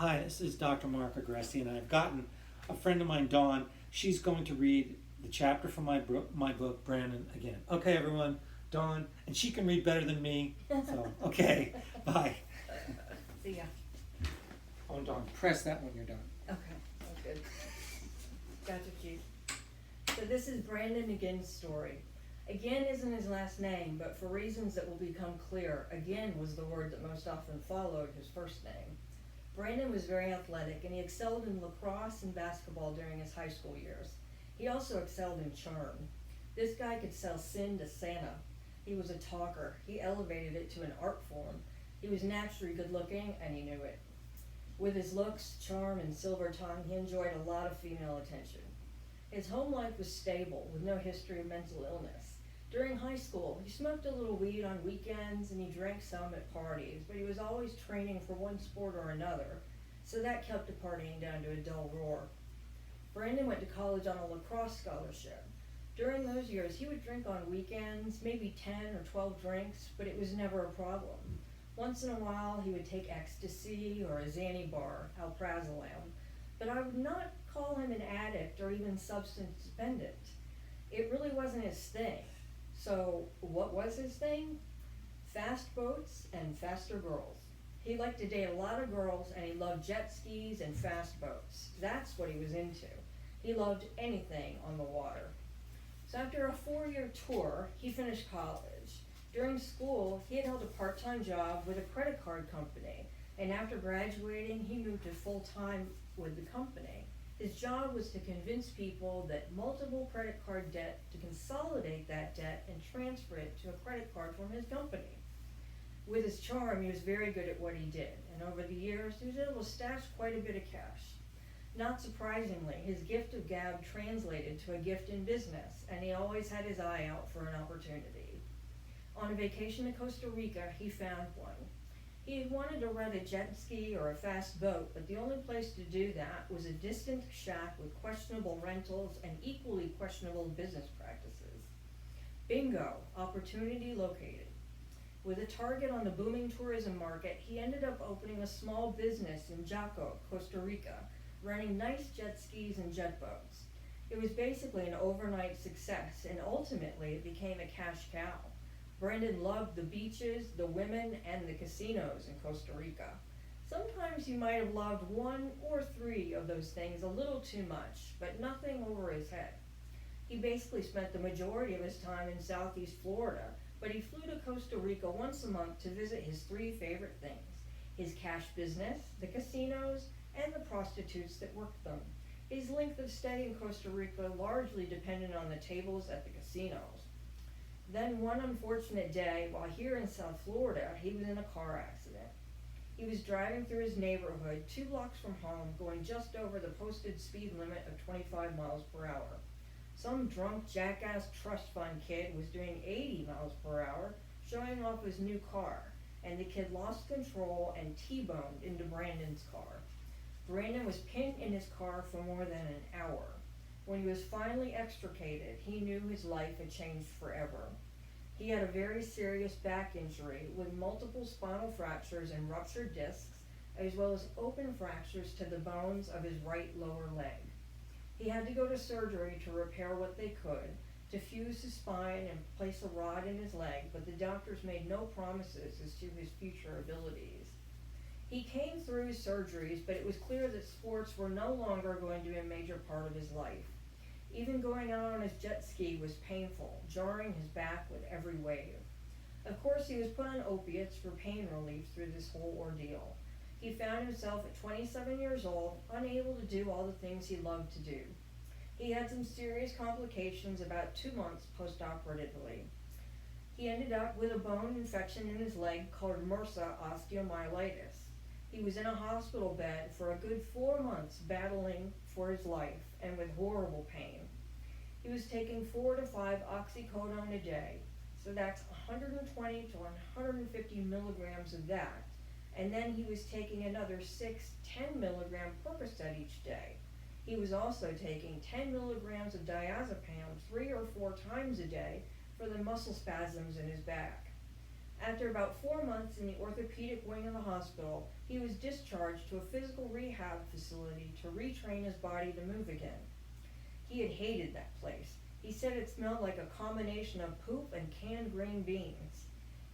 Hi, this is Dr. Mark Agresti, and I've gotten a friend of mine, Dawn. She's going to read the chapter from my book, Brandon, again. Okay, everyone, Dawn, and she can read better than me, so, okay, bye. See ya. Oh, Dawn, press that when you're done. Okay, that's good. Gotcha, Chief. So this is Brandon again's story. Again isn't his last name, but for reasons that will become clear, again was the word that most often followed his first name. Brandon was very athletic, and he excelled in lacrosse and basketball during his high school years. He also excelled in charm. This guy could sell sin to Santa. He was a talker. He elevated it to an art form. He was naturally good looking, and he knew it. With his looks, charm, and silver tongue, he enjoyed a lot of female attention. His home life was stable, with no history of mental illness. During high school, he smoked a little weed on weekends and he drank some at parties, but he was always training for one sport or another, so that kept the partying down to a dull roar. Brandon went to college on a lacrosse scholarship. During those years, he would drink on weekends, maybe 10 or 12 drinks, but it was never a problem. Once in a while, he would take ecstasy or a Xanny bar, alprazolam, but I would not call him an addict or even substance dependent. It really wasn't his thing. So what was his thing? Fast boats and faster girls. He liked to date a lot of girls, and he loved jet skis and fast boats. That's what he was into. He loved anything on the water. So after a 4-year tour, he finished college. During school, he had held a part-time job with a credit card company, and after graduating, he moved to full-time with the company. His job was to convince people that multiple credit card debt, to consolidate that debt and transfer it to a credit card from his company. With his charm, he was very good at what he did, and over the years, he was able to stash quite a bit of cash. Not surprisingly, his gift of gab translated to a gift in business, and he always had his eye out for an opportunity. On a vacation to Costa Rica, he found one. He had wanted to rent a jet ski or a fast boat, but the only place to do that was a distant shack with questionable rentals and equally questionable business practices. Bingo, opportunity located. With a target on the booming tourism market, he ended up opening a small business in Jaco, Costa Rica, running nice jet skis and jet boats. It was basically an overnight success, and ultimately it became a cash cow. Brandon loved the beaches, the women, and the casinos in Costa Rica. Sometimes he might have loved 1 or 3 of those things a little too much, but nothing over his head. He basically spent the majority of his time in Southeast Florida, but he flew to Costa Rica once a month to visit his 3 favorite things: his cash business, the casinos, and the prostitutes that worked them. His length of stay in Costa Rica largely depended on the tables at the casinos. Then one unfortunate day, while here in South Florida, he was in a car accident. He was driving through his neighborhood 2 blocks from home, going just over the posted speed limit of 25 miles per hour. Some drunk jackass trust fund kid was doing 80 miles per hour, showing off his new car, and the kid lost control and T-boned into Brandon's car. Brandon was pinned in his car for more than an hour. When he was finally extricated, he knew his life had changed forever. He had a very serious back injury with multiple spinal fractures and ruptured discs, as well as open fractures to the bones of his right lower leg. He had to go to surgery to repair what they could, to fuse his spine and place a rod in his leg, but the doctors made no promises as to his future abilities. He came through his surgeries, but it was clear that sports were no longer going to be a major part of his life. Even going out on his jet ski was painful, jarring his back with every wave. Of course, he was put on opiates for pain relief through this whole ordeal. He found himself at 27 years old, unable to do all the things he loved to do. He had some serious complications about 2 months post-operatively. He ended up with a bone infection in his leg called MRSA osteomyelitis. He was in a hospital bed for a good 4 months battling for his life and with horrible pain. He was taking 4 to 5 oxycodone a day, so that's 120 to 150 milligrams of that, and then he was taking another 10 milligram Percocet each day. He was also taking 10 milligrams of diazepam 3 or 4 times a day for the muscle spasms in his back. After about 4 months in the orthopedic wing of the hospital, he was discharged to a physical rehab facility to retrain his body to move again. He had hated that place. He said it smelled like a combination of poop and canned green beans.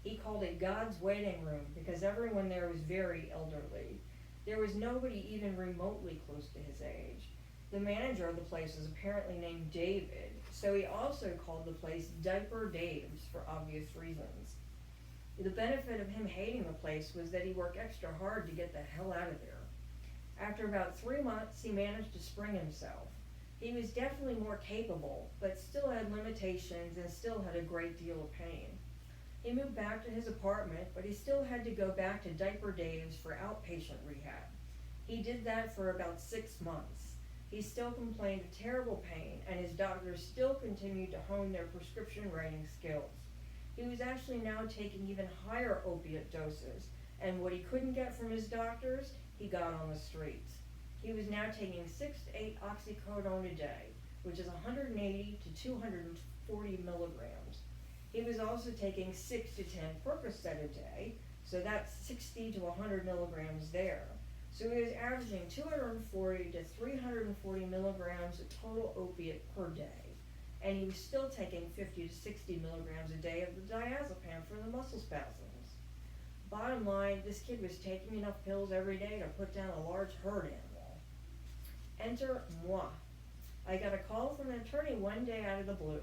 He called it God's waiting room because everyone there was very elderly. There was nobody even remotely close to his age. The manager of the place was apparently named David, so he also called the place Diaper Dave's for obvious reasons. The benefit of him hating the place was that he worked extra hard to get the hell out of there. After about 3 months, he managed to spring himself. He was definitely more capable, but still had limitations and still had a great deal of pain. He moved back to his apartment, but he still had to go back to Diaper Dave's for outpatient rehab. He did that for about 6 months. He still complained of terrible pain, and his doctors still continued to hone their prescription writing skills. He was actually now taking even higher opiate doses, and what he couldn't get from his doctors, he got on the streets. He was now taking 6 to 8 oxycodone a day, which is 180 to 240 milligrams. He was also taking 6 to 10 Percocet a day, so that's 60 to 100 milligrams there. So he was averaging 240 to 340 milligrams of total opiate per day. And he was still taking 50 to 60 milligrams a day of the diazepam for the muscle spasms. Bottom line, this kid was taking enough pills every day to put down a large herd animal. Enter moi. I got a call from an attorney one day out of the blue.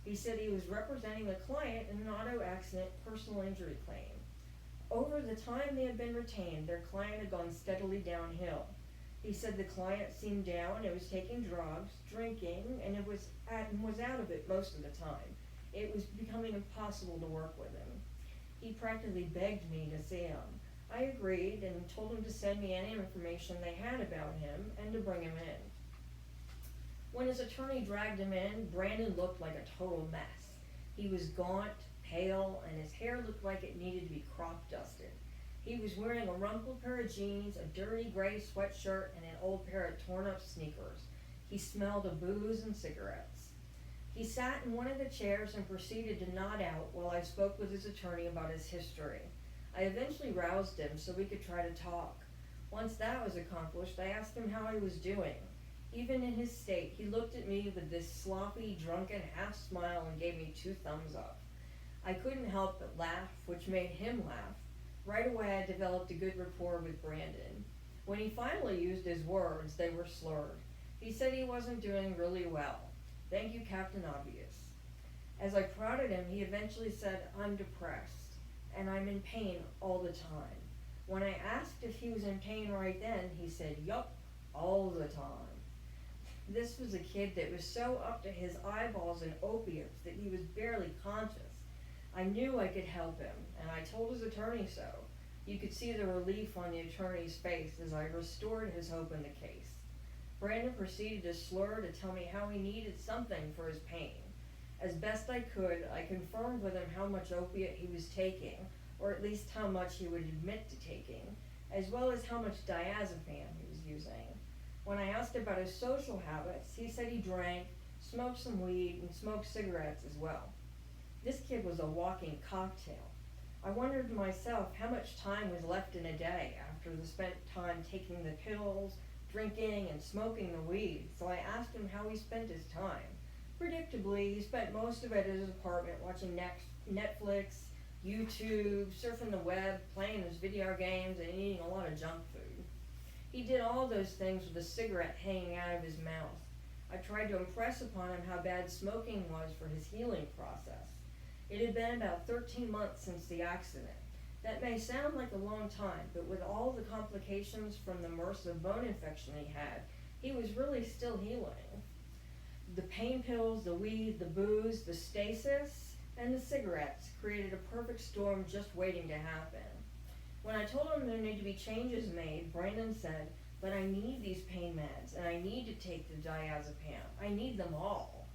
He said he was representing a client in an auto accident personal injury claim. Over the time they had been retained, their client had gone steadily downhill. He said the client seemed down and was taking drugs, drinking, and was out of it most of the time. It was becoming impossible to work with him. He practically begged me to see him. I agreed and told him to send me any information they had about him and to bring him in. When his attorney dragged him in, Brandon looked like a total mess. He was gaunt, pale, and his hair looked like it needed to be crop dusted. He was wearing a rumpled pair of jeans, a dirty gray sweatshirt, and an old pair of torn-up sneakers. He smelled of booze and cigarettes. He sat in one of the chairs and proceeded to nod out while I spoke with his attorney about his history. I eventually roused him so we could try to talk. Once that was accomplished, I asked him how he was doing. Even in his state, he looked at me with this sloppy, drunken half smile and gave me 2 thumbs up. I couldn't help but laugh, which made him laugh. Right away, I developed a good rapport with Brandon. When he finally used his words, they were slurred. He said he wasn't doing really well. Thank you, Captain Obvious. As I prodded him, he eventually said, I'm depressed, and I'm in pain all the time. When I asked if he was in pain right then, he said, yup, all the time. This was a kid that was so up to his eyeballs in opiates that he was barely conscious. I knew I could help him, and I told his attorney so. You could see the relief on the attorney's face as I restored his hope in the case. Brandon proceeded to slur to tell me how he needed something for his pain. As best I could, I confirmed with him how much opiate he was taking, or at least how much he would admit to taking, as well as how much diazepam he was using. When I asked about his social habits, he said he drank, smoked some weed, and smoked cigarettes as well. This kid was a walking cocktail. I wondered to myself how much time was left in a day after the spent time taking the pills, drinking, and smoking the weed, so I asked him how he spent his time. Predictably, he spent most of it at his apartment watching Netflix, YouTube, surfing the web, playing his video games, and eating a lot of junk food. He did all those things with a cigarette hanging out of his mouth. I tried to impress upon him how bad smoking was for his healing process. It had been about 13 months since the accident. That may sound like a long time, but with all the complications from the MRSA bone infection he was really still healing. The pain pills, the weed, the booze, the stasis, and the cigarettes created a perfect storm just waiting to happen. When I told him there needed to be changes made, Brandon said, but I need these pain meds, and I need to take the diazepam. I need them all.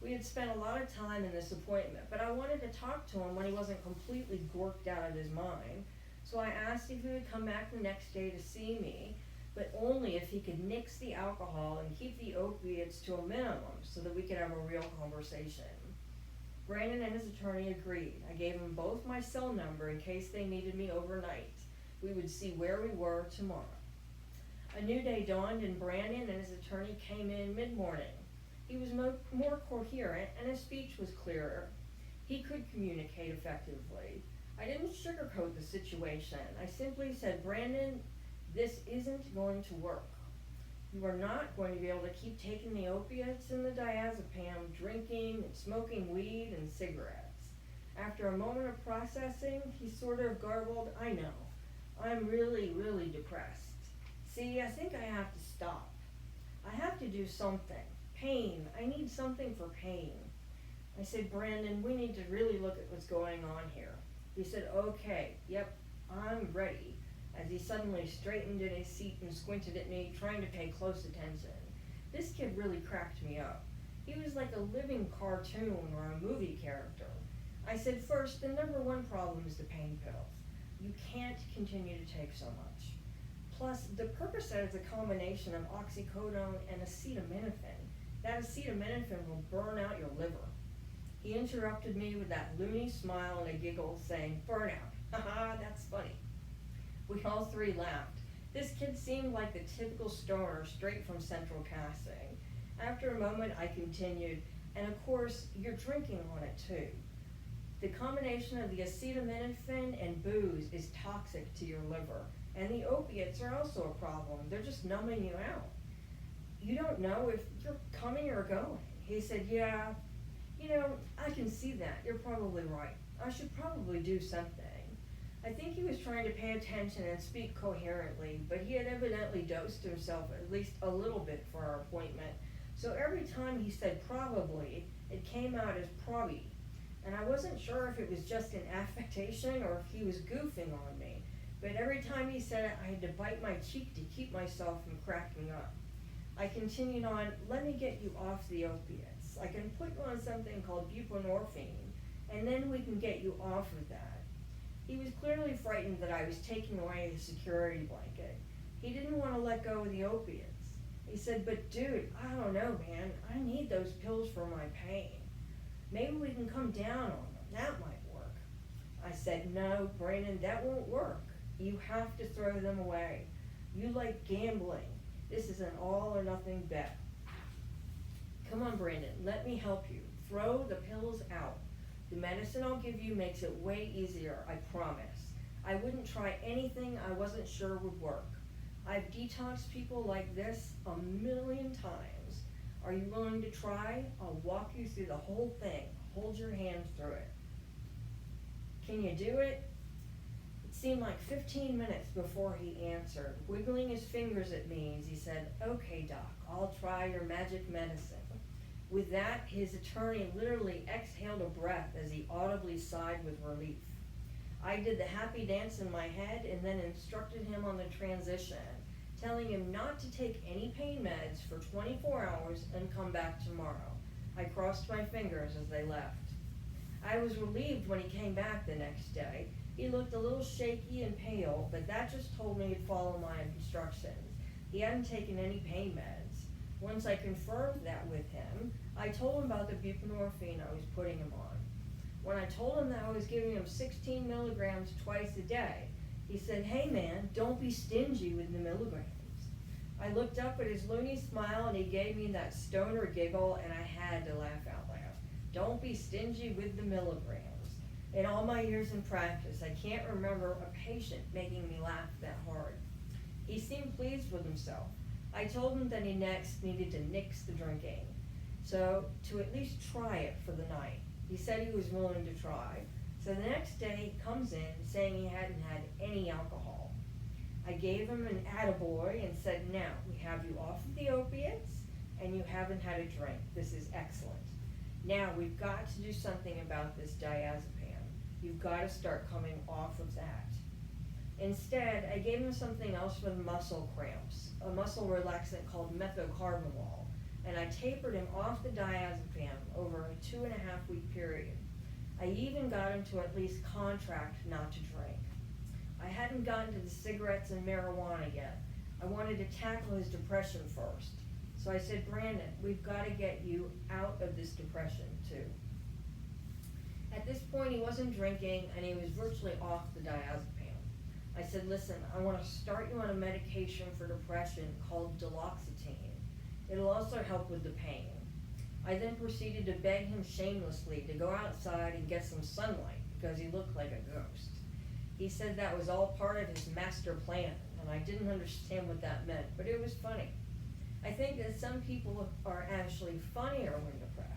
We had spent a lot of time in this appointment, but I wanted to talk to him when he wasn't completely gorked out of his mind. So I asked if he would come back the next day to see me, but only if he could nix the alcohol and keep the opiates to a minimum so that we could have a real conversation. Brandon and his attorney agreed. I gave them both my cell number in case they needed me overnight. We would see where we were tomorrow. A new day dawned and Brandon and his attorney came in mid-morning. He was more coherent and his speech was clearer. He could communicate effectively. I didn't sugarcoat the situation. I simply said, Brandon, this isn't going to work. You are not going to be able to keep taking the opiates and the diazepam, drinking and smoking weed and cigarettes. After a moment of processing, he sort of garbled, I know. I'm really, really depressed. See, I think I have to stop. I have to do something. Pain. I need something for pain. I said, Brandon, we need to really look at what's going on here. He said, okay, yep, I'm ready, as he suddenly straightened in his seat and squinted at me, trying to pay close attention. This kid really cracked me up. He was like a living cartoon or a movie character. I said, first, the number one problem is the pain pills. You can't continue to take so much. Plus, the Percocet is a combination of oxycodone and acetaminophen. That acetaminophen will burn out your liver. He interrupted me with that loony smile and a giggle, saying, burnout. Haha, that's funny. We all three laughed. This kid seemed like the typical stoner straight from Central Casting. After a moment, I continued, and of course, you're drinking on it too. The combination of the acetaminophen and booze is toxic to your liver, and the opiates are also a problem. They're just numbing you out. You don't know if you're coming or going. He said, yeah, I can see that. You're probably right. I should probably do something. I think he was trying to pay attention and speak coherently, but he had evidently dosed himself at least a little bit for our appointment. So every time he said probably, it came out as probby. And I wasn't sure if it was just an affectation or if he was goofing on me. But every time he said it, I had to bite my cheek to keep myself from cracking up. I continued on, let me get you off the opiates. I can put you on something called buprenorphine, and then we can get you off of that. He was clearly frightened that I was taking away his security blanket. He didn't want to let go of the opiates. He said, but dude, I don't know, man. I need those pills for my pain. Maybe we can come down on them. That might work. I said, no, Brandon, that won't work. You have to throw them away. You like gambling. This is an all or nothing bet. Come on, Brandon, let me help you. Throw the pills out. The medicine I'll give you makes it way easier, I promise. I wouldn't try anything I wasn't sure would work. I've detoxed people like this 1,000,000 times. Are you willing to try? I'll walk you through the whole thing. Hold your hand through it. Can you do it? It seemed like 15 minutes before he answered, wiggling his fingers at me as he said, okay, doc, I'll try your magic medicine. With that, his attorney literally exhaled a breath as he audibly sighed with relief. I did the happy dance in my head and then instructed him on the transition, telling him not to take any pain meds for 24 hours and come back tomorrow. I crossed my fingers as they left. I was relieved when he came back the next day. He looked a little shaky and pale, but that just told me to follow my instructions. He hadn't taken any pain meds. Once I confirmed that with him, I told him about the buprenorphine I was putting him on. When I told him that I was giving him 16 milligrams twice a day, he said, hey man, don't be stingy with the milligrams. I looked up at his loony smile and he gave me that stoner giggle and I had to laugh out loud. Don't be stingy with the milligrams. In all my years in practice, I can't remember a patient making me laugh that hard. He seemed pleased with himself. I told him that he next needed to nix the drinking, so to at least try it for the night. He said he was willing to try. So the next day he comes in saying he hadn't had any alcohol. I gave him an attaboy and said, now, we have you off of the opiates and you haven't had a drink. This is excellent. Now we've got to do something about this diazepam. You've got to start coming off of that. Instead, I gave him something else for the muscle cramps, a muscle relaxant called methocarbamol, and I tapered him off the diazepam over a 2.5-week period. I even got him to at least contract not to drink. I hadn't gotten to the cigarettes and marijuana yet. I wanted to tackle his depression first. So I said, Brandon, we've got to get you out of this depression too. At this point, he wasn't drinking, and he was virtually off the diazepam. I said, listen, I want to start you on a medication for depression called duloxetine. It'll also help with the pain. I then proceeded to beg him shamelessly to go outside and get some sunlight because he looked like a ghost. He said that was all part of his master plan, and I didn't understand what that meant, but it was funny. I think that some people are actually funnier when depressed.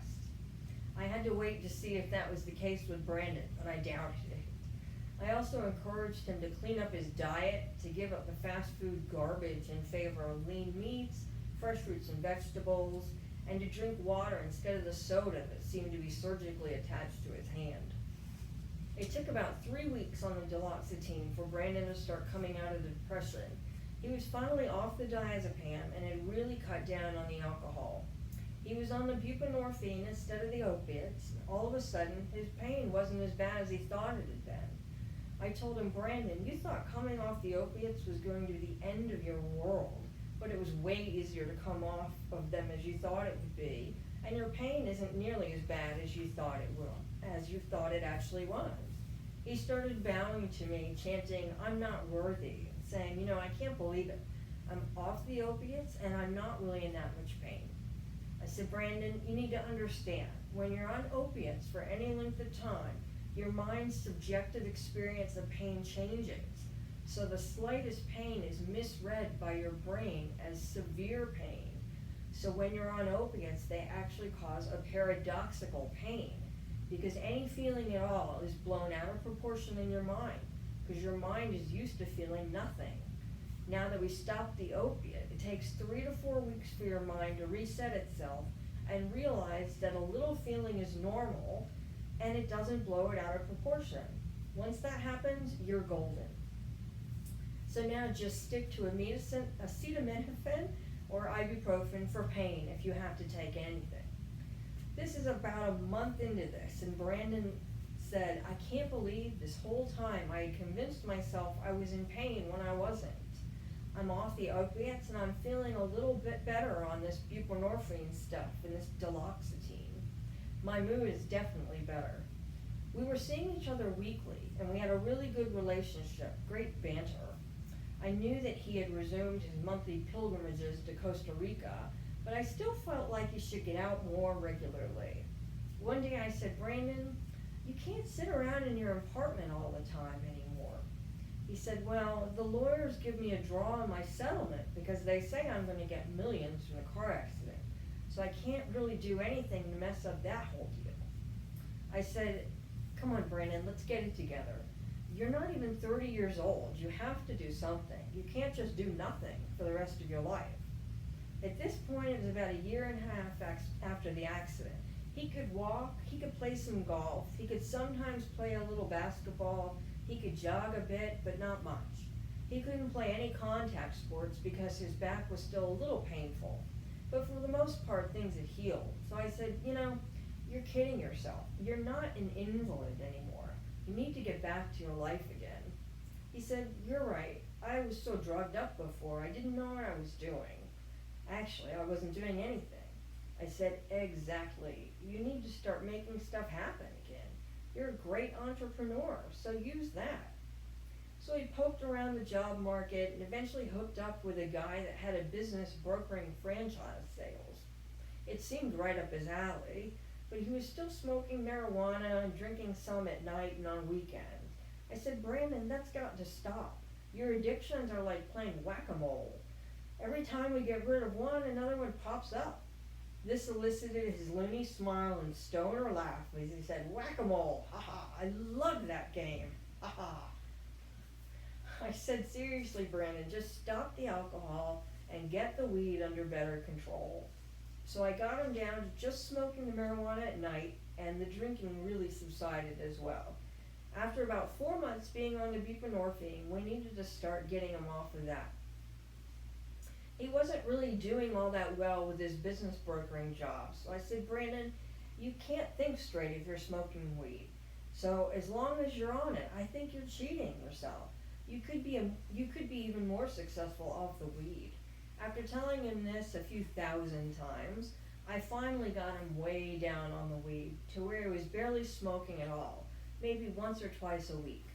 I had to wait to see if that was the case with Brandon, but I doubted it. I also encouraged him to clean up his diet, to give up the fast food garbage in favor of lean meats, fresh fruits and vegetables, and to drink water instead of the soda that seemed to be surgically attached to his hand. It took about 3 weeks on the duloxetine for Brandon to start coming out of the depression. He was finally off the diazepam and had really cut down on the alcohol. He was on the buprenorphine instead of the opiates. All of a sudden, his pain wasn't as bad as he thought it had been. I told him, Brandon, you thought coming off the opiates was going to be the end of your world, but it was way easier to come off of them as you thought it would be, and your pain isn't nearly as bad as you thought it actually was. He started bowing to me, chanting, I'm not worthy, saying, I can't believe it. I'm off the opiates, and I'm not really in that much pain. I said, Brandon, you need to understand, when you're on opiates for any length of time, your mind's subjective experience of pain changes. So the slightest pain is misread by your brain as severe pain. So when you're on opiates, they actually cause a paradoxical pain, because any feeling at all is blown out of proportion in your mind, because your mind is used to feeling nothing. Now that we stop the opiate, it takes 3 to 4 weeks for your mind to reset itself and realize that a little feeling is normal and it doesn't blow it out of proportion. Once that happens, you're golden. So now just stick to acetaminophen or ibuprofen for pain if you have to take anything. This is about a month into this, and Brandon said, I can't believe this whole time I had convinced myself I was in pain when I wasn't. I'm off the opiates and I'm feeling a little bit better on this buprenorphine stuff and this duloxetine. My mood is definitely better. We were seeing each other weekly, and we had a really good relationship, great banter. I knew that he had resumed his monthly pilgrimages to Costa Rica, but I still felt like he should get out more regularly. One day I said, Brandon, you can't sit around in your apartment all the time anymore. He said, well, the lawyers give me a draw on my settlement because they say I'm going to get millions from the car accident, so I can't really do anything to mess up that whole deal. I said, come on, Brandon, let's get it together. You're not even 30 years old. You have to do something. You can't just do nothing for the rest of your life. At this point, it was about a year and a half after the accident. He could walk, he could play some golf, he could sometimes play a little basketball, he could jog a bit, but not much. He couldn't play any contact sports because his back was still a little painful. But for the most part, things had healed. So I said, you're kidding yourself. You're not an invalid anymore. You need to get back to your life again. He said, you're right. I was so drugged up before, I didn't know what I was doing. Actually, I wasn't doing anything. I said, exactly. You need to start making stuff happen again. You're a great entrepreneur, so use that. So he poked around the job market and eventually hooked up with a guy that had a business brokering franchise sales. It seemed right up his alley, but he was still smoking marijuana and drinking some at night and on weekends. I said, Brandon, that's got to stop. Your addictions are like playing whack-a-mole. Every time we get rid of one, another one pops up. This elicited his loony smile and stoner laugh as he said, whack-a-mole, ha-ha, I love that game, ha-ha. I said, seriously, Brandon, just stop the alcohol and get the weed under better control. So I got him down to just smoking the marijuana at night, and the drinking really subsided as well. After about 4 months being on the buprenorphine, we needed to start getting him off of that. He wasn't really doing all that well with his business brokering job. So I said, Brandon, you can't think straight if you're smoking weed. So as long as you're on it, I think you're cheating yourself. You could be even more successful off the weed. After telling him this a few thousand times, I finally got him way down on the weed to where he was barely smoking at all, maybe once or twice a week.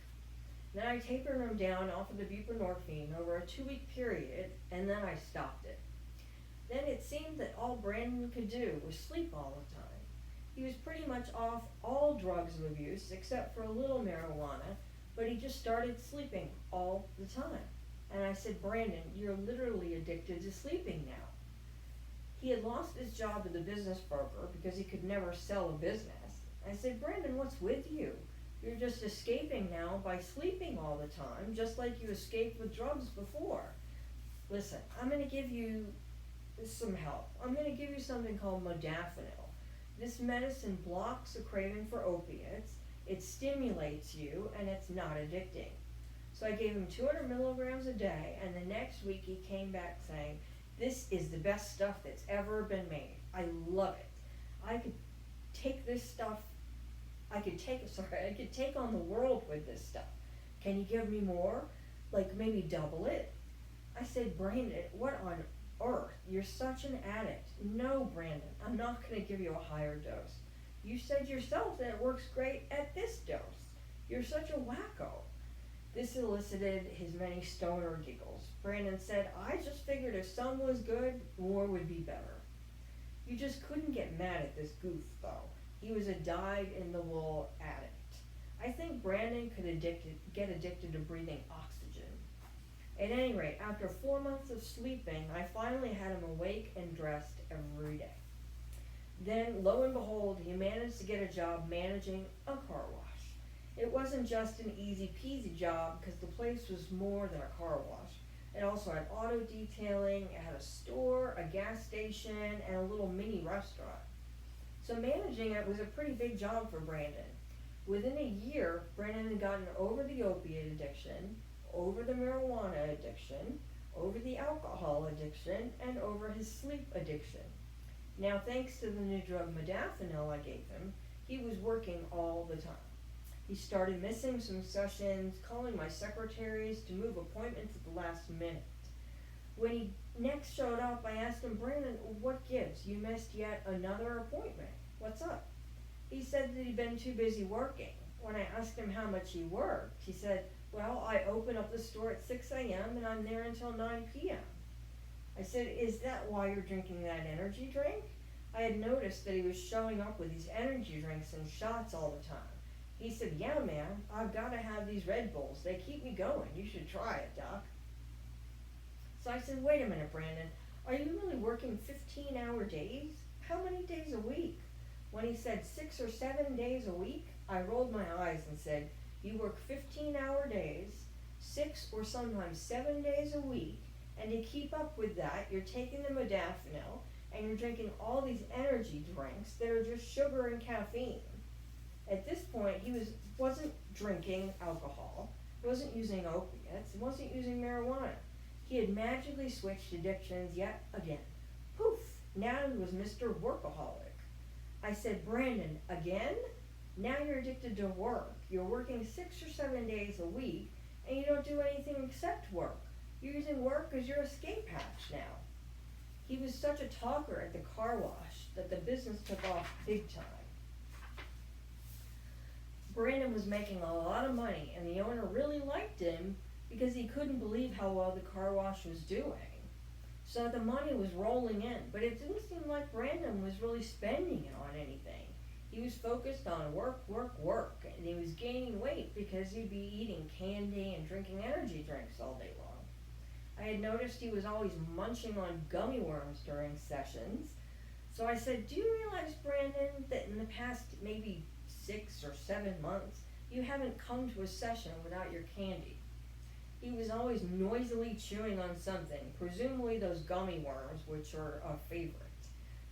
Then I tapered him down off of the buprenorphine over a 2-week period, and then I stopped it. Then it seemed that all Brandon could do was sleep all the time. He was pretty much off all drugs of abuse except for a little marijuana, but he just started sleeping all the time. And I said, Brandon, you're literally addicted to sleeping now. He had lost his job as a business broker because he could never sell a business. I said, Brandon, what's with you? You're just escaping now by sleeping all the time, just like you escaped with drugs before. Listen, I'm going to give you some help. I'm going to give you something called modafinil. This medicine blocks the craving for opiates, it stimulates you, and it's not addicting. So I gave him 200 milligrams a day, and the next week he came back saying, this is the best stuff that's ever been made. I love it. I could take this stuff, I could take on the world with this stuff. Can you give me more? Like maybe double it? I said, Brandon, what on earth? You're such an addict. No, Brandon, I'm not going to give you a higher dose. You said yourself that it works great at this dose. You're such a wacko. This elicited his many stoner giggles. Brandon said, I just figured if some was good, more would be better. You just couldn't get mad at this goof, though. He was a dyed-in-the-wool addict. I think Brandon could get addicted to breathing oxygen. At any rate, after 4 months of sleeping, I finally had him awake and dressed every day. Then, lo and behold, he managed to get a job managing a car wash. It wasn't just an easy-peasy job because the place was more than a car wash. It also had auto detailing, it had a store, a gas station, and a little mini restaurant. So managing it was a pretty big job for Brandon. Within a year, Brandon had gotten over the opiate addiction, over the marijuana addiction, over the alcohol addiction, and over his sleep addiction. Now, thanks to the new drug modafinil I gave him, he was working all the time. He started missing some sessions, calling my secretaries to move appointments at the last minute. When he next showed up, I asked him, Brandon, what gives? You missed yet another appointment. What's up? He said that he'd been too busy working. When I asked him how much he worked, he said, well, I open up the store at 6 a.m. and I'm there until 9 p.m. I said, is that why you're drinking that energy drink? I had noticed that he was showing up with these energy drinks and shots all the time. He said, yeah, man, I've got to have these Red Bulls. They keep me going. You should try it, Doc. So I said, wait a minute, Brandon. Are you really working 15-hour days? How many days a week? When he said 6 or 7 days a week, I rolled my eyes and said, you work 15-hour days, 6 or sometimes 7 days a week, and to keep up with that, you're taking the modafinil, and you're drinking all these energy drinks that are just sugar and caffeine. At this point, he wasn't drinking alcohol, wasn't using opiates, and wasn't using marijuana. He had magically switched addictions yet again. Poof! Now he was Mr. Workaholic. I said, Brandon, again? Now you're addicted to work. You're working 6 or 7 days a week, and you don't do anything except work. You're using work as your escape hatch now. He was such a talker at the car wash that the business took off big time. Brandon was making a lot of money, and the owner really liked him because he couldn't believe how well the car wash was doing. So the money was rolling in, but it didn't seem like Brandon was really spending it on anything. He was focused on work, and he was gaining weight because he'd be eating candy and drinking energy drinks all day long. I had noticed he was always munching on gummy worms during sessions. So I said, do you realize, Brandon, that in the past maybe 6 or 7 months, you haven't come to a session without your candy? He was always noisily chewing on something, presumably those gummy worms, which are a favorite.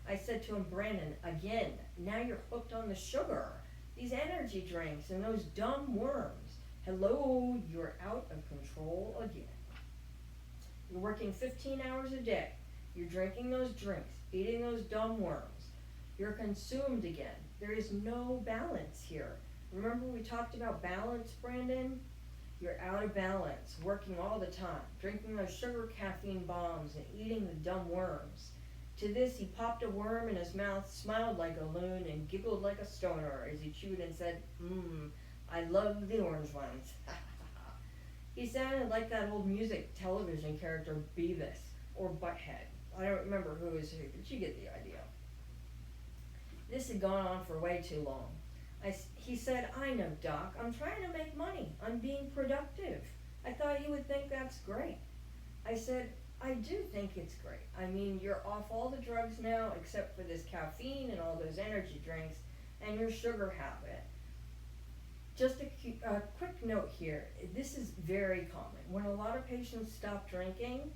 I said to him, Brandon, again, now you're hooked on the sugar, these energy drinks, and those dumb worms. Hello, you're out of control again. You're working 15 hours a day. You're drinking those drinks, eating those dumb worms. You're consumed again. There is no balance here. Remember we talked about balance, Brandon? You're out of balance, working all the time, drinking those sugar caffeine bombs and eating the dumb worms. To this, he popped a worm in his mouth, smiled like a loon, and giggled like a stoner as he chewed and said, I love the orange ones. He sounded like that old music television character Beavis or Butthead. I don't remember who was who, but you get the idea. This had gone on for way too long. He said, I know, Doc. I'm trying to make money. I'm being productive. I thought you would think that's great. I said, I do think it's great. I mean, you're off all the drugs now except for this caffeine and all those energy drinks and your sugar habit. Just a quick note here. This is very common. When a lot of patients stop drinking,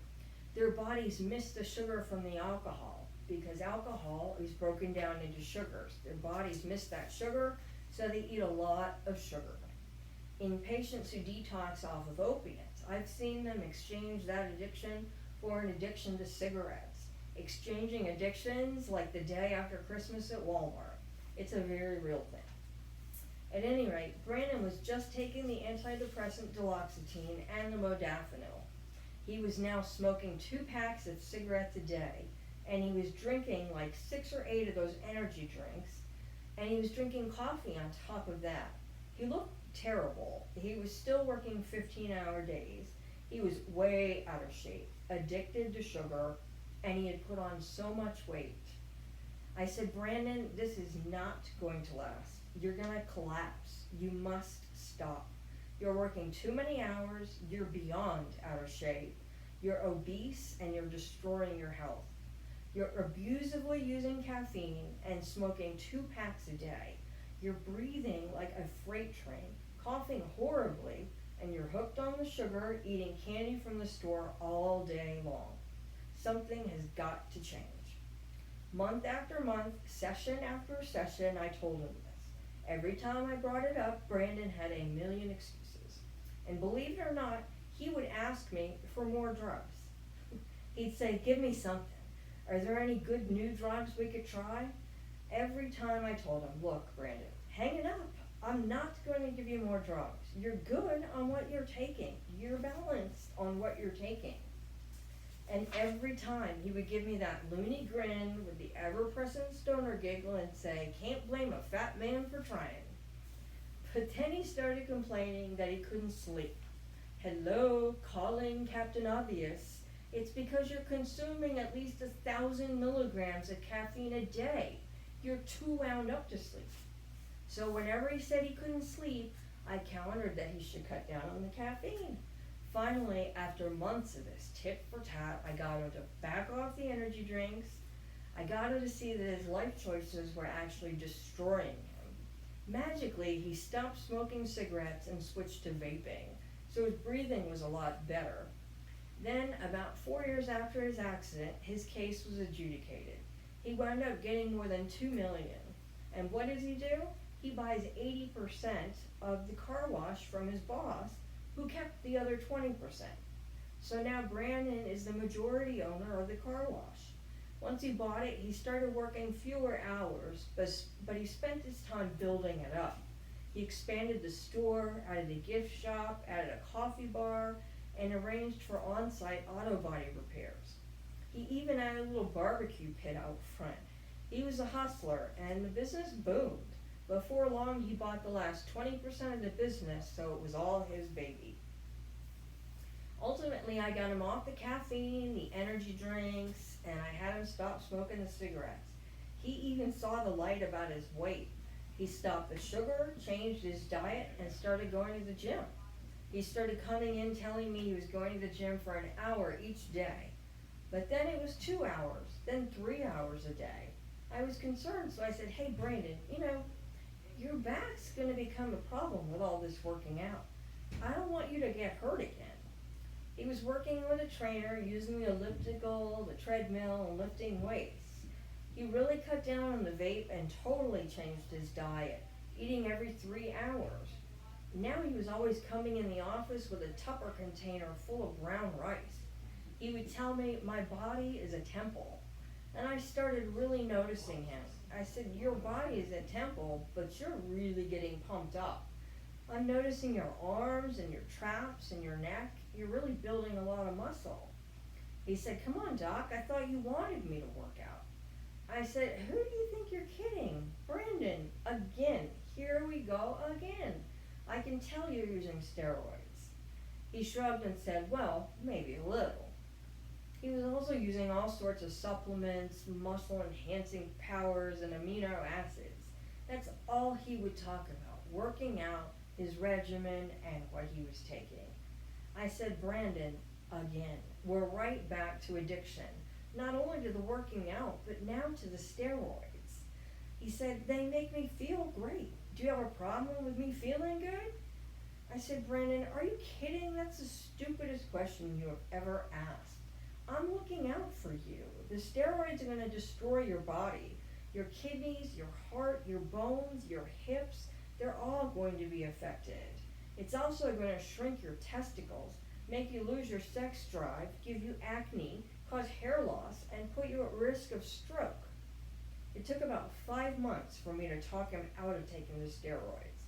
their bodies miss the sugar from the alcohol because alcohol is broken down into sugars. Their bodies miss that sugar, so they eat a lot of sugar. In patients who detox off of opiates, I've seen them exchange that addiction for an addiction to cigarettes. Exchanging addictions like the day after Christmas at Walmart. It's a very real thing. At any rate, Brandon was just taking the antidepressant duloxetine and the modafinil. He was now smoking 2 packs of cigarettes a day, and he was drinking like 6 or 8 of those energy drinks, and he was drinking coffee on top of that. He looked terrible. He was still working 15-hour days. He was way out of shape, addicted to sugar, and he had put on so much weight. I said, Brandon, this is not going to last. You're going to collapse. You must stop. You're working too many hours. You're beyond out of shape. You're obese, and you're destroying your health. You're abusively using caffeine and smoking 2 packs a day. You're breathing like a freight train, coughing horribly, and you're hooked on the sugar, eating candy from the store all day long. Something has got to change. Month after month, session after session, I told him this. Every time I brought it up, Brandon had a million excuses. And believe it or not, he would ask me for more drugs. He'd say, give me something. Are there any good new drugs we could try? Every time I told him, look, Brandon, hang it up. I'm not going to give you more drugs. You're good on what you're taking. You're balanced on what you're taking. And every time he would give me that loony grin with the ever-present stoner giggle and say, can't blame a fat man for trying. But then he started complaining that he couldn't sleep. Hello, calling Captain Obvious. It's because you're consuming at least 1,000 milligrams of caffeine a day. You're too wound up to sleep. So whenever he said he couldn't sleep, I countered that he should cut down on the caffeine. Finally, after months of this tit for tat, I got him to back off the energy drinks. I got him to see that his life choices were actually destroying him. Magically, he stopped smoking cigarettes and switched to vaping, so his breathing was a lot better. Then, about 4 years after his accident, his case was adjudicated. He wound up getting more than $2 million. And what does he do? He buys 80% of the car wash from his boss, who kept the other 20%. So now Brandon is the majority owner of the car wash. Once he bought it, he started working fewer hours, but he spent his time building it up. He expanded the store, added a gift shop, added a coffee bar, and arranged for on-site auto body repairs. He even added a little barbecue pit out front. He was a hustler, and the business boomed. Before long, he bought the last 20% of the business, so it was all his baby. Ultimately, I got him off the caffeine, the energy drinks, and I had him stop smoking the cigarettes. He even saw the light about his weight. He stopped the sugar, changed his diet, and started going to the gym. He started coming in telling me he was going to the gym for an hour each day. But then it was 2 hours, then 3 hours a day. I was concerned, so I said, hey, Brandon, your back's going to become a problem with all this working out. I don't want you to get hurt again. He was working with a trainer, using the elliptical, the treadmill, and lifting weights. He really cut down on the vape and totally changed his diet, eating every 3 hours. Now he was always coming in the office with a Tupper container full of brown rice. He would tell me, my body is a temple. And I started really noticing him. I said, your body is a temple, but you're really getting pumped up. I'm noticing your arms and your traps and your neck. You're really building a lot of muscle. He said, "Come on, Doc, I thought you wanted me to work out." I said, "Who do you think you're kidding? Brandon, again, here we go again. I can tell you're using steroids." He shrugged and said, "Well, maybe a little." He was also using all sorts of supplements, muscle-enhancing powders, and amino acids. That's all he would talk about, working out, his regimen, and what he was taking. I said, "Brandon, again, we're right back to addiction, not only to the working out, but now to the steroids." He said, "They make me feel great. Do you have a problem with me feeling good?" I said, "Brandon, are you kidding? That's the stupidest question you have ever asked. I'm looking out for you. The steroids are going to destroy your body. Your kidneys, your heart, your bones, your hips, they're all going to be affected. It's also going to shrink your testicles, make you lose your sex drive, give you acne, cause hair loss, and put you at risk of stroke." It took about 5 months for me to talk him out of taking the steroids.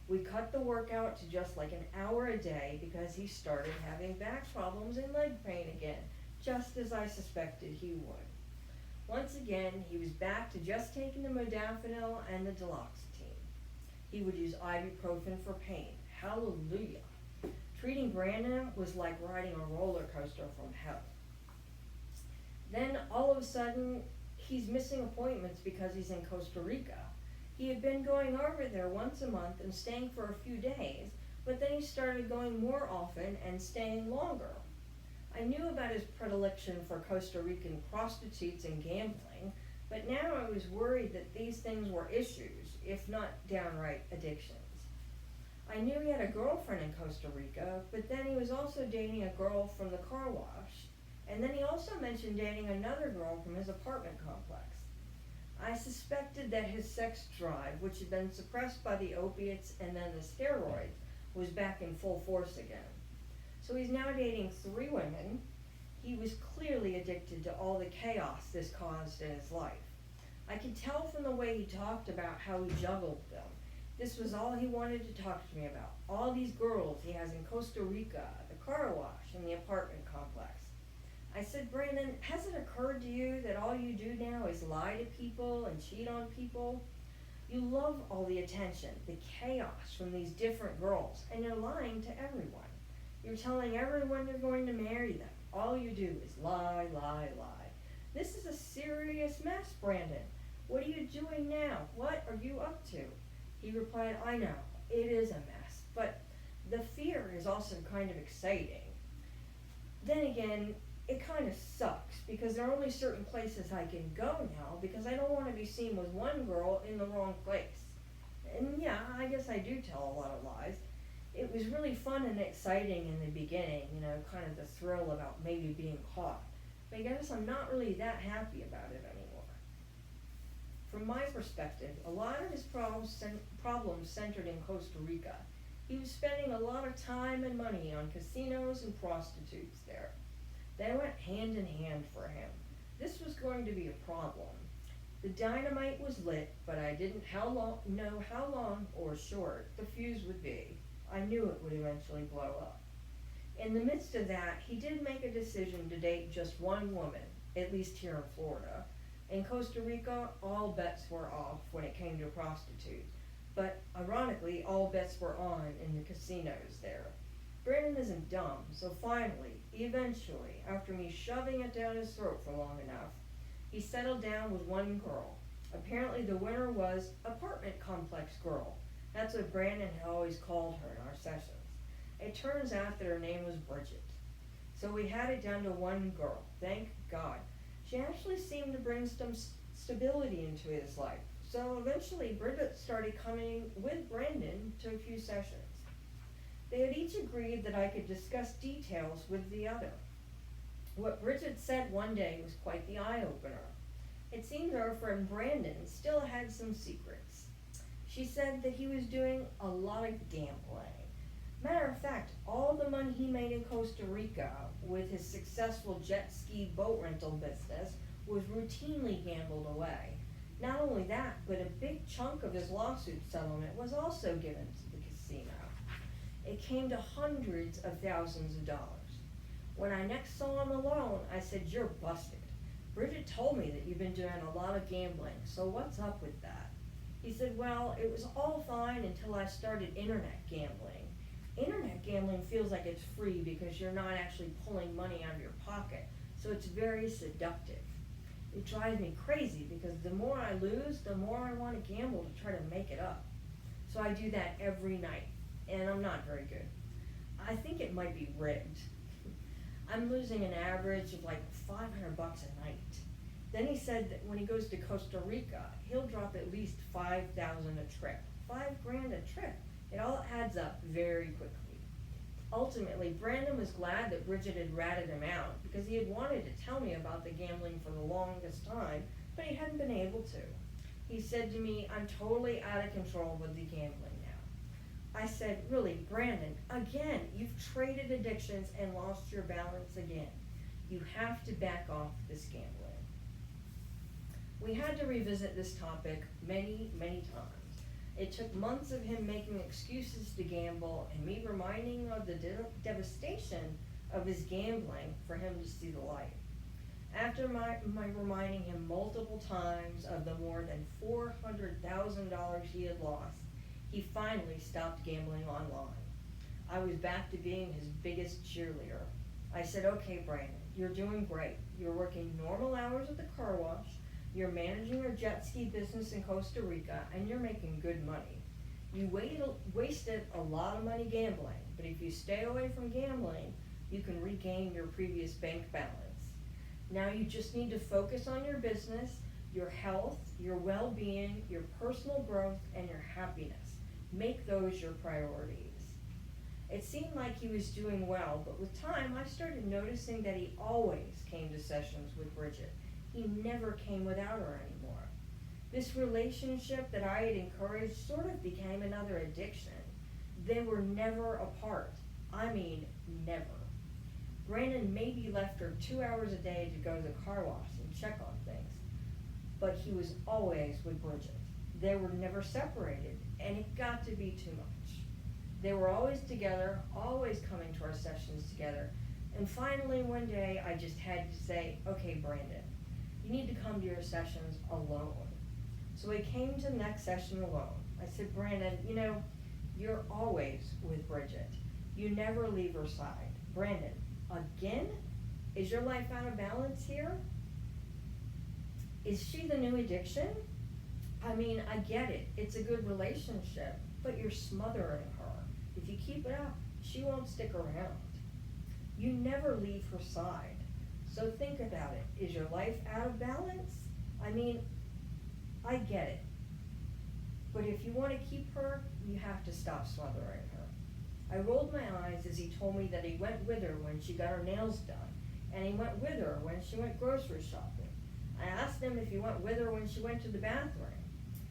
We cut the workout to just like an hour a day because he started having back problems and leg pain again, just as I suspected he would. Once again, he was back to just taking the modafinil and the duloxetine. He would use ibuprofen for pain. Hallelujah. Treating Brandon was like riding a roller coaster from hell. Then all of a sudden, he's missing appointments because he's in Costa Rica. He had been going over there once a month and staying for a few days, but then he started going more often and staying longer. I knew about his predilection for Costa Rican prostitutes and gambling, but now I was worried that these things were issues, if not downright addictions. I knew he had a girlfriend in Costa Rica, but then he was also dating a girl from the car wash, and then he also mentioned dating another girl from his apartment complex. I suspected that his sex drive, which had been suppressed by the opiates and then the steroids, was back in full force again. So he's now dating 3 women. He was clearly addicted to all the chaos this caused in his life. I could tell from the way he talked about how he juggled them. This was all he wanted to talk to me about. All these girls he has in Costa Rica, the car wash, and the apartment complex. I said, "Brandon, has it occurred to you that all you do now is lie to people and cheat on people? You love all the attention, the chaos from these different girls, and you're lying to everyone. You're telling everyone you're going to marry them. All you do is lie, lie, lie. This is a serious mess, Brandon. What are you doing now? What are you up to?" He replied, "I know, it is a mess, but the fear is also kind of exciting. Then again, it kind of sucks because there are only certain places I can go now because I don't want to be seen with one girl in the wrong place." And yeah, I guess I do tell a lot of lies. It was really fun and exciting in the beginning, kind of the thrill about maybe being caught. But I guess I'm not really that happy about it anymore. From my perspective, a lot of his problems centered in Costa Rica. He was spending a lot of time and money on casinos and prostitutes there. They went hand in hand for him. This was going to be a problem. The dynamite was lit, but I didn't know how long or short the fuse would be. I knew it would eventually blow up. In the midst of that, he did make a decision to date just one woman, at least here in Florida. In Costa Rica, all bets were off when it came to prostitutes, but ironically, all bets were on in the casinos there. Brandon isn't dumb, so finally, eventually, after me shoving it down his throat for long enough, he settled down with one girl. Apparently the winner was apartment complex girl. That's what Brandon had always called her in our sessions. It turns out that her name was Bridget. So we had it down to one girl, thank God. She actually seemed to bring some stability into his life. So eventually Bridget started coming with Brandon to a few sessions. They had each agreed that I could discuss details with the other. What Bridget said one day was quite the eye-opener. It seemed her friend Brandon still had some secrets. She said that he was doing a lot of gambling. Matter of fact, all the money he made in Costa Rica with his successful jet ski boat rental business was routinely gambled away. Not only that, but a big chunk of his lawsuit settlement was also given to the casino. It came to hundreds of thousands of dollars. When I next saw him alone, I said, "You're busted. Bridget told me that you've been doing a lot of gambling, so what's up with that?" He said, "Well, it was all fine until I started internet gambling. Internet gambling feels like it's free because you're not actually pulling money out of your pocket, so it's very seductive. It drives me crazy because the more I lose, the more I want to gamble to try to make it up. So I do that every night, and I'm not very good. I think it might be rigged. I'm losing an average of like $500 a night." Then he said that when he goes to Costa Rica, he'll drop at least $5,000 a trip. $5,000 a trip. It all adds up very quickly. Ultimately, Brandon was glad that Bridget had ratted him out because he had wanted to tell me about the gambling for the longest time, but he hadn't been able to. He said to me, "I'm totally out of control with the gambling now." I said, "Really, Brandon, again, you've traded addictions and lost your balance again. You have to back off this gambling." We had to revisit this topic many, many times. It took months of him making excuses to gamble and me reminding him of the devastation of his gambling for him to see the light. After my reminding him multiple times of the more than $400,000 he had lost, he finally stopped gambling online. I was back to being his biggest cheerleader. I said, "Okay, Brandon, you're doing great. You're working normal hours at the car wash. You're managing your jet ski business in Costa Rica, and you're making good money. You wasted a lot of money gambling, but if you stay away from gambling, you can regain your previous bank balance. Now you just need to focus on your business, your health, your well-being, your personal growth, and your happiness. Make those your priorities." It seemed like he was doing well, but with time I started noticing that he always came to sessions with Bridget. He never came without her anymore. This relationship that I had encouraged sort of became another addiction. They were never apart. I mean, never. Brandon maybe left her 2 hours a day to go to the car wash and check on things, but he was always with Bridget. They were never separated, and it got to be too much. They were always together, always coming to our sessions together, and finally one day I just had to say, "Okay, Brandon, you need to come to your sessions alone." So he came to the next session alone. I said, "Brandon, you're always with Bridget. You never leave her side. Brandon, again? Is your life out of balance here? Is she the new addiction? I mean, I get it. It's a good relationship, but you're smothering her. If you keep it up, she won't stick around. You never leave her side. So think about it. Is your life out of balance? I mean, I get it. But if you want to keep her, you have to stop smothering her." I rolled my eyes as he told me that he went with her when she got her nails done, and he went with her when she went grocery shopping. I asked him if he went with her when she went to the bathroom.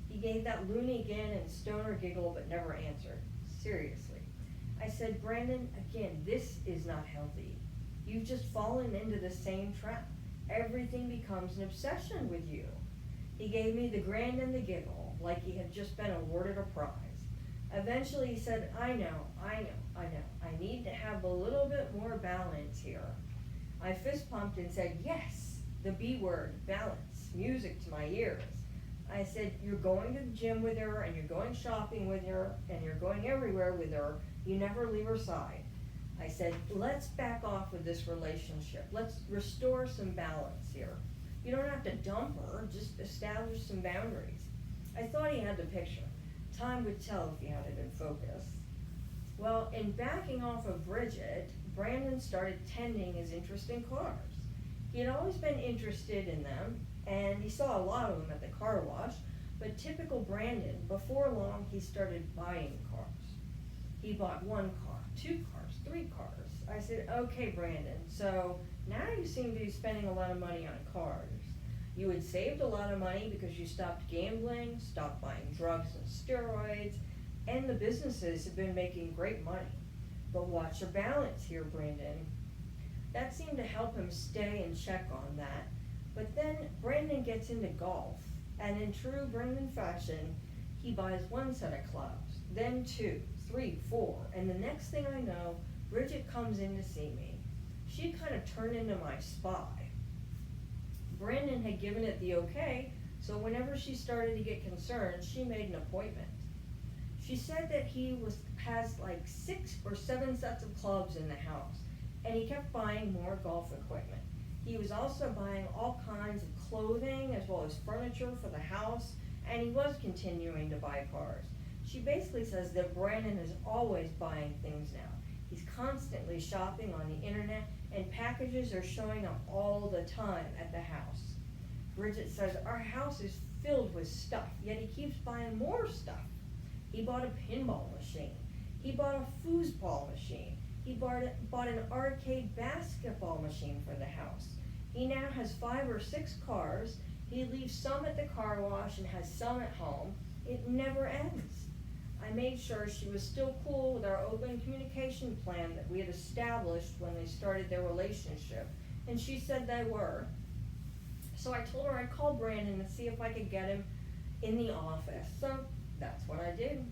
He gave that loony grin and stoner giggle but never answered. Seriously. I said, "Brandon, again, this is not healthy. You've just fallen into the same trap. Everything becomes an obsession with you." He gave me the grin and the giggle, like he had just been awarded a prize. Eventually he said, I know. I need to have a little bit more balance here." I fist pumped and said, "Yes, the B word, balance, music to my ears." I said, "You're going to the gym with her, and you're going shopping with her, and you're going everywhere with her. You never leave her side." I said, "Let's back off with this relationship. Let's restore some balance here. You don't have to dump her, just establish some boundaries." I thought he had the picture. Time would tell if he had it in focus. Well, in backing off of Bridget, Brandon started tending his interest in cars. He had always been interested in them, and he saw a lot of them at the car wash, but typical Brandon, before long he started buying cars. He bought 1 car, 2 cars, 3 cars. I said, "Okay, Brandon, so now you seem to be spending a lot of money on cars. You had saved a lot of money because you stopped gambling, stopped buying drugs and steroids, and the businesses have been making great money. But watch your balance here, Brandon." That seemed to help him stay in check on that. But then Brandon gets into golf, and in true Brandon fashion, he buys 1 set of clubs, then 2, 3, 4, and the next thing I know, Bridget comes in to see me. she kind of turned into my spy. Brandon had given it the okay, so whenever she started to get concerned, she made an appointment. She said that he has like 6 or 7 sets of clubs in the house, and he kept buying more golf equipment. He was also buying all kinds of clothing as well as furniture for the house, and he was continuing to buy cars. She basically says that Brandon is always buying things now. He's constantly shopping on the internet, and packages are showing up all the time at the house. Bridget says, our house is filled with stuff, yet he keeps buying more stuff. He bought a pinball machine. He bought a foosball machine. He bought an arcade basketball machine for the house. He now has 5 or 6 cars. He leaves some at the car wash and has some at home. It never ends. I made sure she was still cool with our open communication plan that we had established when they started their relationship, and she said they were. So I told her I'd call Brandon and see if I could get him in the office. So that's what I did.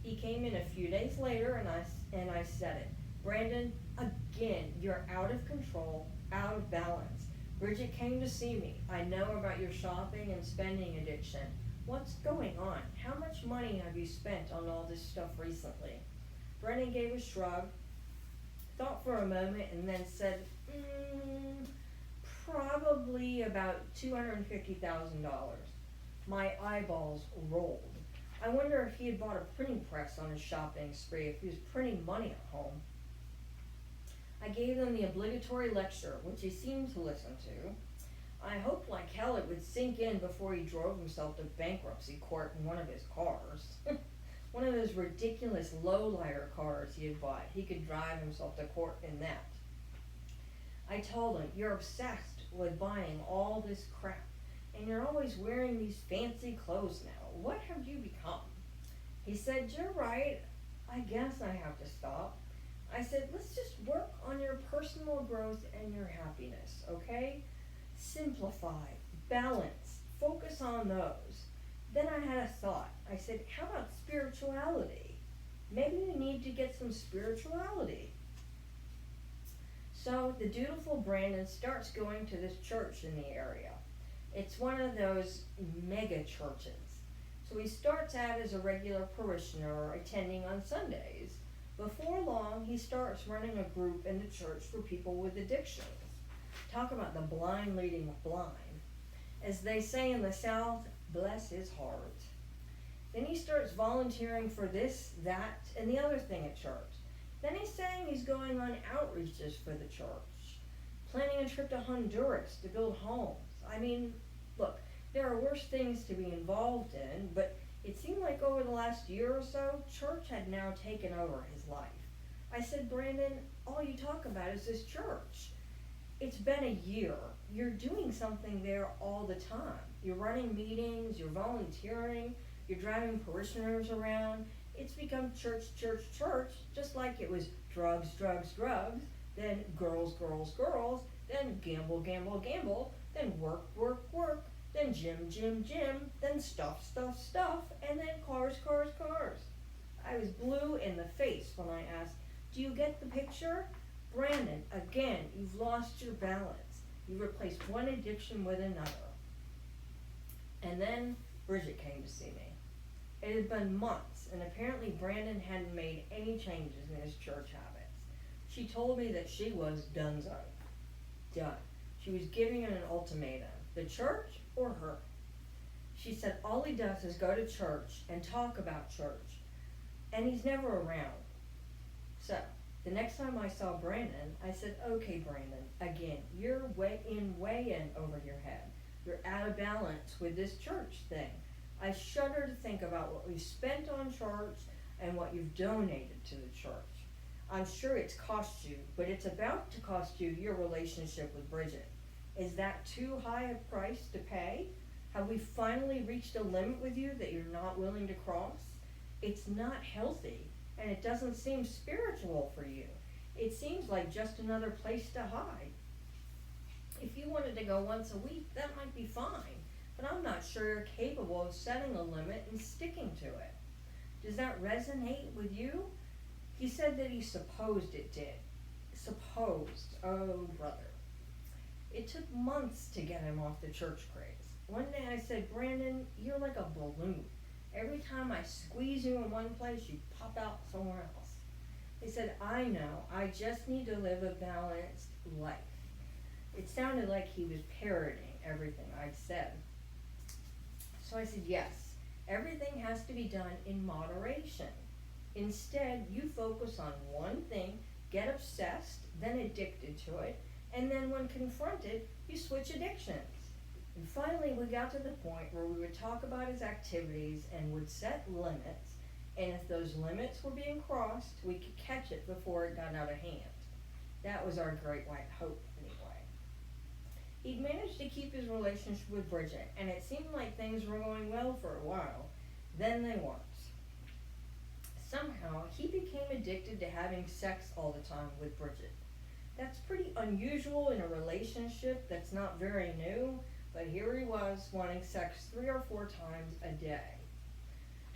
He came in a few days later, and I said it. Brandon, again, you're out of control, out of balance. Bridget came to see me. I know about your shopping and spending addiction. What's going on? How much money have you spent on all this stuff recently? Brennan gave a shrug, thought for a moment, and then said, probably about $250,000. My eyeballs rolled. I wonder if he had bought a printing press on his shopping spree, if he was printing money at home. I gave them the obligatory lecture, which he seemed to listen to. I hoped like hell it would sink in before he drove himself to bankruptcy court in one of his cars. One of those ridiculous lowlighter cars he had bought. He could drive himself to court in that. I told him, you're obsessed with buying all this crap, and you're always wearing these fancy clothes now. What have you become? He said, you're right. I guess I have to stop. I said, let's just work on your personal growth and your happiness, okay? Simplify, balance, focus on those. Then I had a thought. I said, how about spirituality? Maybe you need to get some spirituality. So the dutiful Brandon starts going to this church in the area. It's one of those mega churches. So he starts out as a regular parishioner attending on Sundays. Before long, he starts running a group in the church for people with addictions. Talk about the blind leading the blind. As they say in the South, bless his heart. Then he starts volunteering for this, that, and the other thing at church. Then he's saying he's going on outreaches for the church, planning a trip to Honduras to build homes. I mean, look, there are worse things to be involved in, but it seemed like over the last year or so, church had now taken over his life. I said, Brandon, all you talk about is this church. It's been a year. You're doing something there all the time. You're running meetings, you're volunteering, you're driving parishioners around. It's become church, church, church, just like it was drugs, drugs, drugs, then girls, girls, girls, then gamble, gamble, gamble, then work, work, work, then gym, gym, gym, then stuff, stuff, stuff, and then cars, cars, cars. I was blue in the face when I asked, do you get the picture? Brandon, again, you've lost your balance. You replaced one addiction with another. And then Bridget came to see me. It had been months, and apparently Brandon hadn't made any changes in his church habits. She told me that she was donezo. Done. She was giving him an ultimatum. The church or her. She said all he does is go to church and talk about church, and he's never around. So, the next time I saw Brandon, I said, okay, Brandon, again, you're way in over your head. You're out of balance with this church thing. I shudder to think about what we've spent on church and what you've donated to the church. I'm sure it's cost you, but it's about to cost you your relationship with Bridget. Is that too high a price to pay? Have we finally reached a limit with you that you're not willing to cross? It's not healthy, and it doesn't seem spiritual for you. It seems like just another place to hide. If you wanted to go once a week, that might be fine, but I'm not sure you're capable of setting a limit and sticking to it. Does that resonate with you? He said that he supposed it did. supposed, oh brother. It took months to get him off the church craze. One day I said, Brandon, you're like a balloon. Every time I squeeze you in one place, you pop out somewhere else. He said, I know, I just need to live a balanced life. It sounded like he was parroting everything I'd said. So I said, yes, everything has to be done in moderation. Instead, you focus on one thing, get obsessed, then addicted to it, and then when confronted, you switch addictions. And finally, we got to the point where we would talk about his activities and would set limits, and if those limits were being crossed, we could catch it before it got out of hand. That was our great white hope, anyway. He'd managed to keep his relationship with Bridget, and it seemed like things were going well for a while. Then they weren't. Somehow, he became addicted to having sex all the time with Bridget. That's pretty unusual in a relationship that's not very new, but here he was wanting sex 3 or 4 times a day.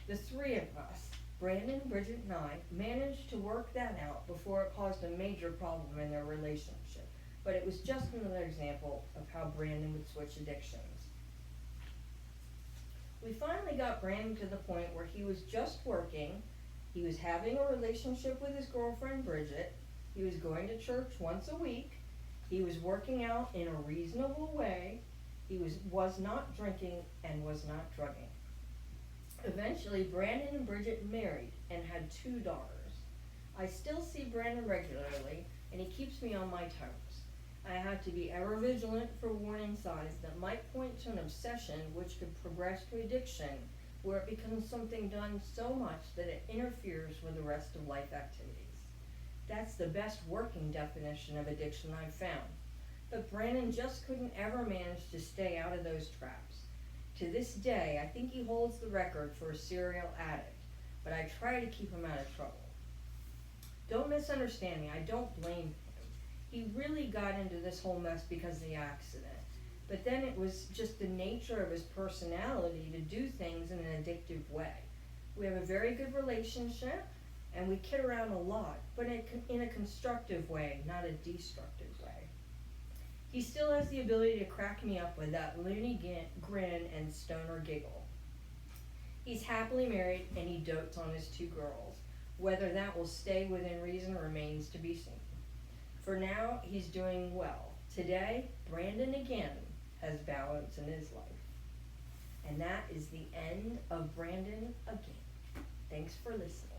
The three of us, Brandon, Bridget, and I, managed to work that out before it caused a major problem in their relationship. But it was just another example of how Brandon would switch addictions. We finally got Brandon to the point where he was just working, he was having a relationship with his girlfriend Bridget, he was going to church once a week, he was working out in a reasonable way, he was not drinking and was not drugging. Eventually, Brandon and Bridget married and had 2 daughters. I still see Brandon regularly, and he keeps me on my toes. I have to be ever vigilant for warning signs that might point to an obsession which could progress to addiction, where it becomes something done so much that it interferes with the rest of life activities. That's the best working definition of addiction I've found. But Brandon just couldn't ever manage to stay out of those traps. To this day, I think he holds the record for a serial addict, but I try to keep him out of trouble. Don't misunderstand me, I don't blame him. He really got into this whole mess because of the accident. But then it was just the nature of his personality to do things in an addictive way. We have a very good relationship, and we kid around a lot, but in a constructive way, not a destructive way. He still has the ability to crack me up with that loony grin and stoner giggle. He's happily married, and he dotes on his 2 girls. Whether that will stay within reason remains to be seen. For now, he's doing well. Today, Brandon again has balance in his life. And that is the end of Brandon again. Thanks for listening.